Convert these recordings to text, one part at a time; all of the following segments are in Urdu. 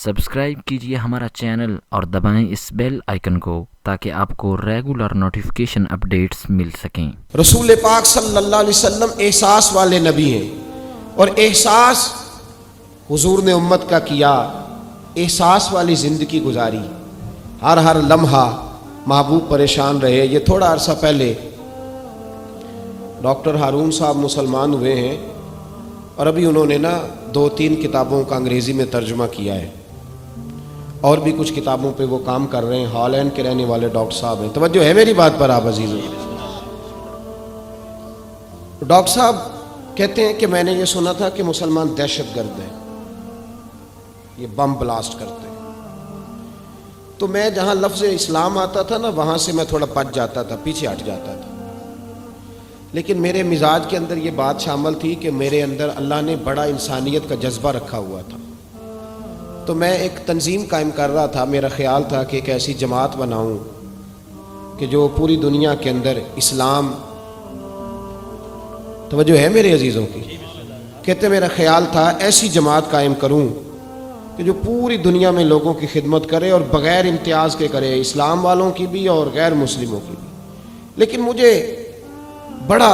سبسکرائب کیجیے ہمارا چینل اور دبائیں اس بیل آئیکن کو تاکہ آپ کو ریگولر نوٹیفیکیشن اپڈیٹس مل سکیں۔ رسول پاک صلی اللہ علیہ وسلم احساس والے نبی ہیں، اور احساس حضور نے امت کا کیا، احساس والی زندگی گزاری، ہر لمحہ محبوب پریشان رہے۔ یہ تھوڑا عرصہ پہلے ڈاکٹر ہارون صاحب مسلمان ہوئے ہیں، اور ابھی انہوں نے 2-3 کتابوں کا انگریزی میں ترجمہ کیا ہے، اور بھی کچھ کتابوں پہ وہ کام کر رہے ہیں۔ ہالینڈ کے رہنے والے ڈاکٹر صاحب ہیں۔ توجہ ہے میری بات پر آپ عزیزوں؟ ڈاکٹر صاحب کہتے ہیں کہ میں نے یہ سنا تھا کہ مسلمان دہشت گرد ہیں، یہ بم بلاسٹ کرتے ہیں۔ تو میں جہاں لفظ اسلام آتا تھا وہاں سے میں تھوڑا بچ جاتا تھا، پیچھے ہٹ جاتا تھا، لیکن میرے مزاج کے اندر یہ بات شامل تھی کہ میرے اندر اللہ نے بڑا انسانیت کا جذبہ رکھا ہوا تھا۔ تو میں ایک تنظیم قائم کر رہا تھا، میرا خیال تھا کہ ایک ایسی جماعت بناؤں کہ جو پوری دنیا کے اندر اسلام، توجہ ہے میرے عزیزوں کی، کہتے میرا خیال تھا ایسی جماعت قائم کروں کہ جو پوری دنیا میں لوگوں کی خدمت کرے اور بغیر امتیاز کے کرے، اسلام والوں کی بھی اور غیر مسلموں کی بھی۔ لیکن مجھے بڑا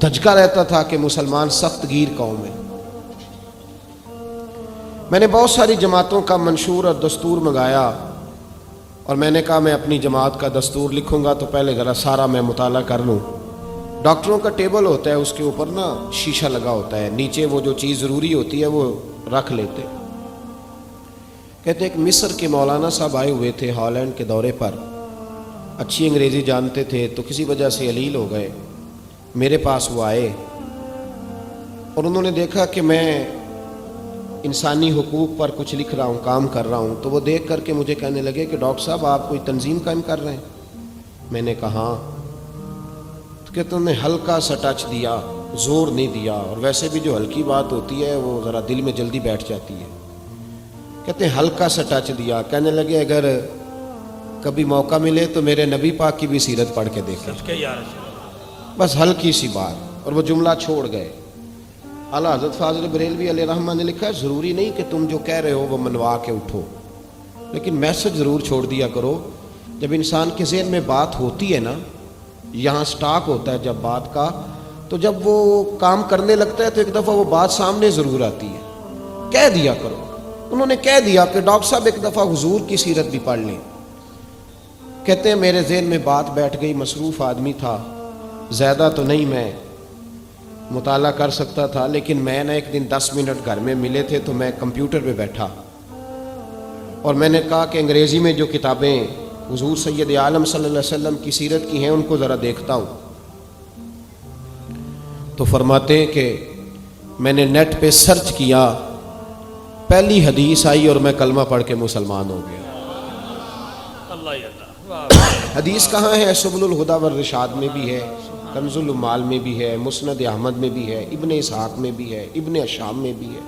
دھچکا رہتا تھا کہ مسلمان سخت گیر قوم ہے۔ میں نے بہت ساری جماعتوں کا منشور اور دستور منگایا، اور میں نے کہا میں اپنی جماعت کا دستور لکھوں گا تو پہلے ذرا سارا میں مطالعہ کر لوں۔ ڈاکٹروں کا ٹیبل ہوتا ہے، اس کے اوپر شیشہ لگا ہوتا ہے، نیچے وہ جو چیز ضروری ہوتی ہے وہ رکھ لیتے۔ کہتے ایک مصر کے مولانا صاحب آئے ہوئے تھے ہالینڈ کے دورے پر، اچھی انگریزی جانتے تھے، تو کسی وجہ سے علیل ہو گئے۔ میرے پاس وہ آئے اور انہوں نے دیکھا کہ میں انسانی حقوق پر کچھ لکھ رہا ہوں، کام کر رہا ہوں، تو وہ دیکھ کر کے مجھے کہنے لگے کہ ڈاکٹر صاحب آپ کوئی تنظیم قائم کر رہے ہیں؟ میں نے کہا ہاں۔ تو کہتے انہوں نے ہلکا سا ٹچ دیا، زور نہیں دیا، اور ویسے بھی جو ہلکی بات ہوتی ہے وہ ذرا دل میں جلدی بیٹھ جاتی ہے۔ کہتے ہیں ہلکا سا ٹچ دیا، کہنے لگے اگر کبھی موقع ملے تو میرے نبی پاک کی بھی سیرت پڑھ کے دیکھیں، بس ہلکی سی بات، اور وہ جملہ چھوڑ گئے۔ اعلیٰ حضرت فاضل بریلوی علیہ رحمہ نے لکھا ہے ضروری نہیں کہ تم جو کہہ رہے ہو وہ منوا کے اٹھو، لیکن میسج ضرور چھوڑ دیا کرو۔ جب انسان کے ذہن میں بات ہوتی ہے یہاں سٹاک ہوتا ہے جب بات کا، تو جب وہ کام کرنے لگتا ہے تو ایک دفعہ وہ بات سامنے ضرور آتی ہے۔ کہہ دیا کرو۔ انہوں نے کہہ دیا کہ ڈاکٹر صاحب ایک دفعہ حضور کی سیرت بھی پڑھ لیں۔ کہتے ہیں میرے ذہن میں بات بیٹھ گئی، مصروف آدمی تھا، زیادہ تو نہیں میں مطالعہ کر سکتا تھا، لیکن میں ایک دن 10 منٹ گھر میں ملے تھے تو میں کمپیوٹر پہ بیٹھا، اور میں نے کہا کہ انگریزی میں جو کتابیں حضور سید عالم صلی اللہ علیہ وسلم کی سیرت کی ہیں ان کو ذرا دیکھتا ہوں۔ تو فرماتے ہیں کہ میں نے نیٹ پہ سرچ کیا، پہلی حدیث آئی اور میں کلمہ پڑھ کے مسلمان ہو گیا۔ حدیث کہاں ہے؟ سبل الہدی والرشاد میں بھی ہے، کنز المال میں بھی ہے، مسند احمد میں بھی ہے، ابن اسحاق میں بھی ہے، ابن اشام میں بھی ہے،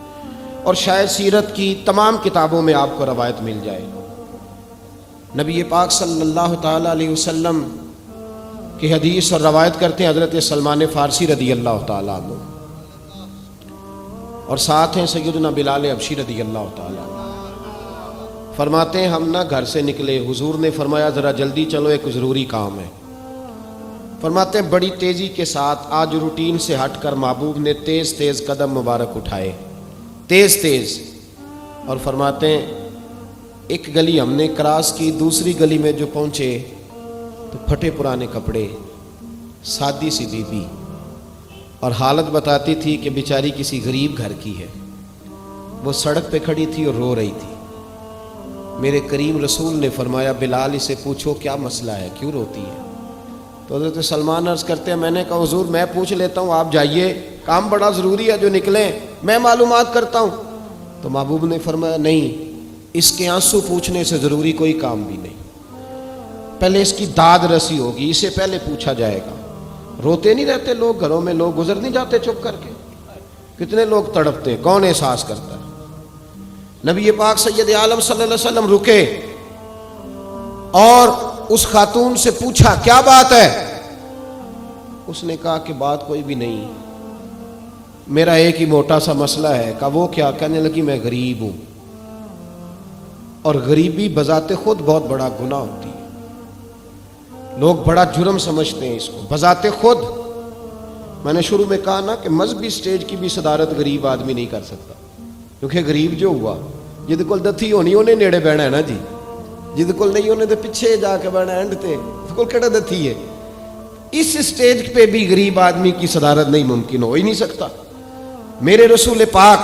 اور شاید سیرت کی تمام کتابوں میں آپ کو روایت مل جائے۔ نبی پاک صلی اللہ تعالی علیہ وسلم کی حدیث اور روایت کرتے ہیں حضرت سلمان فارسی رضی اللہ تعالیٰ عنہ، اور ساتھ ہیں سیدنا بلال حبشی رضی اللہ تعالیٰ عنہ۔ فرماتے ہیں ہم گھر سے نکلے، حضور نے فرمایا ذرا جلدی چلو ایک ضروری کام ہے۔ فرماتے ہیں بڑی تیزی کے ساتھ آج روٹین سے ہٹ کر محبوب نے تیز تیز قدم مبارک اٹھائے، تیز تیز، اور فرماتے ہیں ایک گلی ہم نے کراس کی، دوسری گلی میں جو پہنچے تو پھٹے پرانے کپڑے، سادی سی بی بی، اور حالت بتاتی تھی کہ بیچاری کسی غریب گھر کی ہے۔ وہ سڑک پہ کھڑی تھی اور رو رہی تھی۔ میرے کریم رسول نے فرمایا بلال اسے پوچھو کیا مسئلہ ہے، کیوں روتی ہے؟ تو حضرت سلمان عرض کرتے ہیں میں نے کہا حضور میں پوچھ لیتا ہوں، آپ جائیے، کام بڑا ضروری ہے جو نکلیں، میں معلومات کرتا ہوں۔ تو محبوب نے فرمایا نہیں، اس کے آنسو پوچھنے سے ضروری کوئی کام بھی نہیں، پہلے اس کی داد رسی ہوگی، اسے پہلے پوچھا جائے گا۔ روتے نہیں رہتے لوگ گھروں میں، لوگ گزر نہیں جاتے چپ کر کے؟ کتنے لوگ تڑپتے ہیں، کون احساس کرتا ہے؟ نبی پاک سید عالم صلی اللہ علیہ وسلم رکے اور اس خاتون سے پوچھا کیا بات ہے؟ اس نے کہا کہ بات کوئی بھی نہیں، میرا ایک ہی موٹا سا مسئلہ ہے۔ کہا وہ کیا؟ کہنے لگی میں غریب ہوں، اور غریبی بذات خود بہت بڑا گناہ ہوتی ہے. لوگ بڑا جرم سمجھتے ہیں اس کو بذات خود. میں نے شروع میں کہا نا کہ مذہبی سٹیج کی بھی صدارت غریب آدمی نہیں کر سکتا, کیونکہ غریب جو ہوا جہد کول دتھی ہونی انہیں نیڑے بہنا ہے نا جی, جہد کول نہیں انہیں تو پیچھے جا کے بہنا اینڈ تے کول کہڑا دتھی ہے. اس سٹیج پہ بھی غریب آدمی کی صدارت نہیں ممکن ہو ہی نہیں سکتا. میرے رسول پاک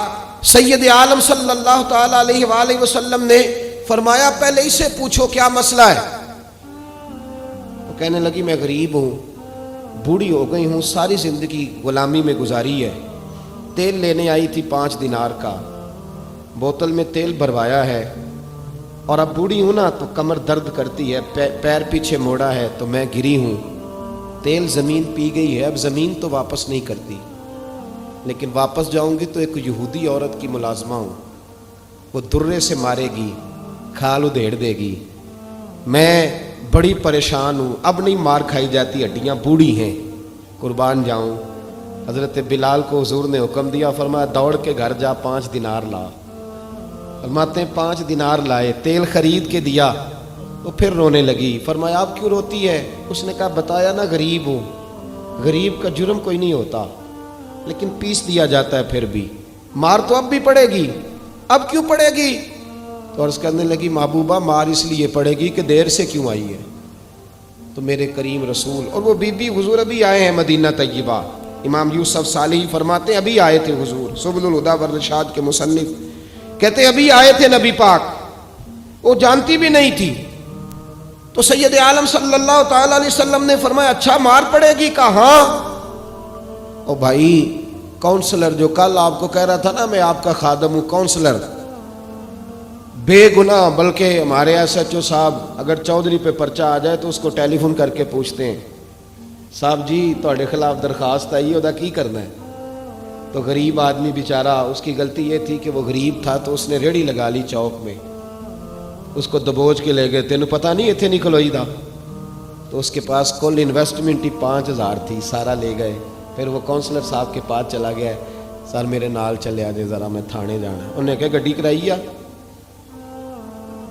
سید عالم صلی اللہ تعالی علیہ وآلہ وسلم نے فرمایا پہلے اسے پوچھو کیا مسئلہ ہے. وہ کہنے لگی میں غریب ہوں, بوڑھی ہو گئی ہوں, ساری زندگی غلامی میں گزاری ہے, تیل لینے آئی تھی 5 دینار کا, بوتل میں تیل بھروایا ہے, اور اب بوڑھی ہوں نا تو کمر درد کرتی ہے, پیر پیچھے موڑا ہے تو میں گری ہوں, تیل زمین پی گئی ہے, اب زمین تو واپس نہیں کرتی, لیکن واپس جاؤں گی تو ایک یہودی عورت کی ملازمہ ہوں, وہ درے سے مارے گی, کھال ادھیڑ دے گی, میں بڑی پریشان ہوں, اب نہیں مار کھائی جاتی, ہڈیاں بوڑھی ہیں, قربان جاؤں. حضرت بلال کو حضور نے حکم دیا, فرمایا دوڑ کے گھر جا 5 دینار لا. فرماتے ہیں 5 دینار لائے, تیل خرید کے دیا تو پھر رونے لگی. فرمایا آپ کیوں روتی ہے؟ اس نے کہا بتایا نا غریب ہوں, غریب کا جرم کوئی نہیں ہوتا لیکن پیس دیا جاتا ہے, پھر بھی مار تو اب بھی پڑے گی, اب کیوں پڑے گی؟ تو عرض کرنے لگی محبوبہ مار اس لیے پڑے گی کہ دیر سے کیوں آئی ہے. تو میرے کریم رسول اور وہ بی بی حضور ابھی آئے ہیں مدینہ طیبہ. امام یوسف صالحی فرماتے ہیں ابھی آئے تھے حضور, سبل الہدی والرشاد کے مصنف کہتے ابھی آئے تھے نبی پاک, وہ جانتی بھی نہیں تھی. تو سید عالم صلی اللہ تعالی علیہ وسلم نے فرمایا اچھا مار پڑے گی؟ کہا ہاں. او بھائی کونسلر جو کل آپ کو کہہ رہا تھا نا میں آپ کا خادم ہوں, کونسلر بے گناہ, بلکہ ہمارے ایس ایچ او صاحب اگر چودھری پہ پرچہ آ جائے تو اس کو ٹیلی فون کر کے پوچھتے ہیں صاحب جی تہاڈے خلاف درخواست آئی ہے, کی کرنا ہے. تو غریب آدمی بیچارہ, اس کی غلطی یہ تھی کہ وہ غریب تھا تو اس نے ریڑھی لگا لی چوک میں, اس کو دبوچ کے لے گئے, تینوں پتہ نہیں اتنے نہیں کھلوئی دا. تو اس کے پاس کل انویسٹمنٹ ہی 5000 تھی, سارا لے گئے. پھر وہ کونسلر صاحب کے پاس چلا گیا, سر میرے نال چلے آ جائے ذرا میں تھانے جانا ہے. انہوں نے کہا گڈی کرائی آ,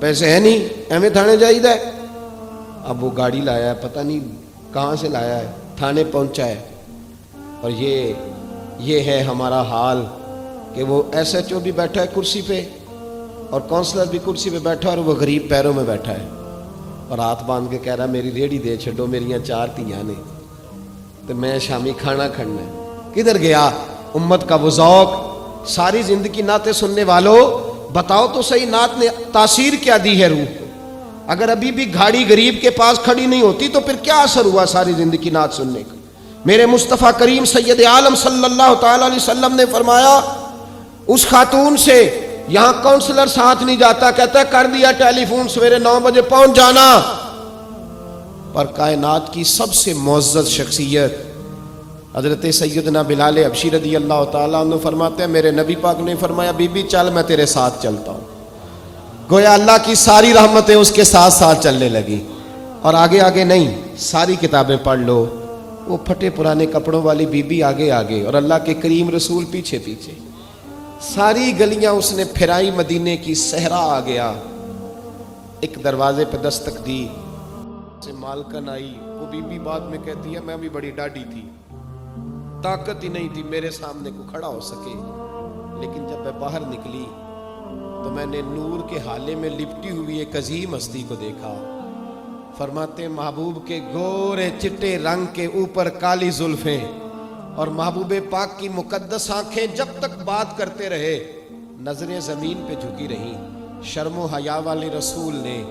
پیسے ہیں نہیں ایویں تھانے جائیدا ہے. اب وہ گاڑی لایا ہے, پتہ نہیں کہاں سے لایا ہے, تھانے پہنچا ہے. اور یہ ہے ہمارا حال کہ وہ ایس ایچ او بھی بیٹھا ہے کرسی پہ اور کونسلر بھی کرسی پہ بیٹھا ہے, اور وہ غریب پیروں میں بیٹھا ہے اور ہاتھ باندھ کے کہہ رہا میری ریڑھی دے چھڈو, میریاں 4 دھیاں نے تو میں شامی کھانا کھڑنا ہے. کدھر گیا امت کا وہ ذوق؟ ساری زندگی نعتیں سننے والوں بتاؤ تو صحیح نعت نے تاثیر کیا دی ہے روح کو؟ اگر ابھی بھی گھاڑی غریب کے پاس کھڑی نہیں ہوتی تو پھر کیا اثر ہوا ساری زندگی نعت سننے کا؟ میرے مصطفیٰ کریم سید عالم صلی اللہ تعالی علیہ وسلم نے فرمایا اس خاتون سے یہاں کونسلر ساتھ نہیں جاتا, کہتا ہے کر دیا ٹیلی فون, سویرے 9 بجے پہنچ جانا. پر کائنات کی سب سے معزز شخصیت حضرت سیدنا بلال حبشی رضی اللہ تعالیٰ عنہ فرماتے ہیں میرے نبی پاک نے فرمایا بی بی چل میں تیرے ساتھ چلتا ہوں. گویا اللہ کی ساری رحمتیں اس کے ساتھ ساتھ چلنے لگی. اور آگے آگے نہیں, ساری کتابیں پڑھ لو, وہ پھٹے پرانے کپڑوں والی بی بی آگے آگے اور اللہ کے کریم رسول پیچھے پیچھے. ساری گلیاں اس نے پھرائی, مدینے کی صحرا آ گیا. ایک دروازے پہ دستک دی, سے مالکن آئی. وہ بی بی بعد میں کہتی ہے میں بھی بڑی ڈاڈی تھی, طاقت ہی نہیں تھی میرے سامنے کو کھڑا ہو سکے, لیکن جب میں باہر نکلی تو میں نے نور کے حالے میں لپٹی ہوئی ایک عظیم ہستی کو دیکھا. فرماتے محبوب کے گورے چٹے رنگ کے اوپر کالی زلفیں اور محبوب پاک کی مقدس آنکھیں جب تک بات کرتے رہے نظریں زمین پہ جھکی رہیں. شرم و حیا والے رسول نے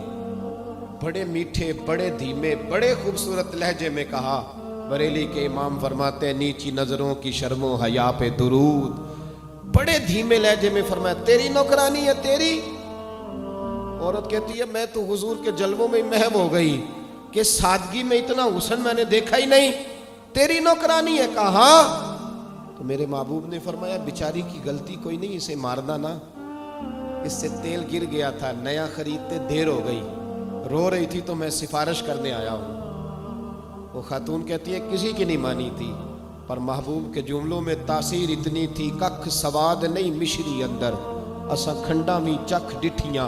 بڑے میٹھے, بڑے دھیمے, بڑے خوبصورت لہجے میں کہا. بریلی کے امام فرماتے ہیں نیچی نظروں کی شرم و حیا پہ درود. بڑے دھیمے لہجے میں فرمایا تیری نوکرانی ہے تیری. عورت کہتی ہے میں تو حضور کے جلووں میں محو ہو گئی کہ سادگی میں اتنا حسن میں نے دیکھا ہی نہیں, تیری نوکرانی ہے. کہا تو میرے محبوب نے فرمایا بیچاری کی غلطی کوئی نہیں, اسے مارنا نا, اس سے تیل گر گیا تھا, نیا خریدتے دیر ہو گئی, رو رہی تھی تو میں سفارش کرنے آیا ہوں. وہ خاتون کہتی ہے کسی کی نہیں مانی تھی, پر محبوب کے جملوں میں تاثیر اتنی تھی ککھ سواد نہیں مشری اندر, اسا کھنڈا بھی چکھ ڈٹھیاں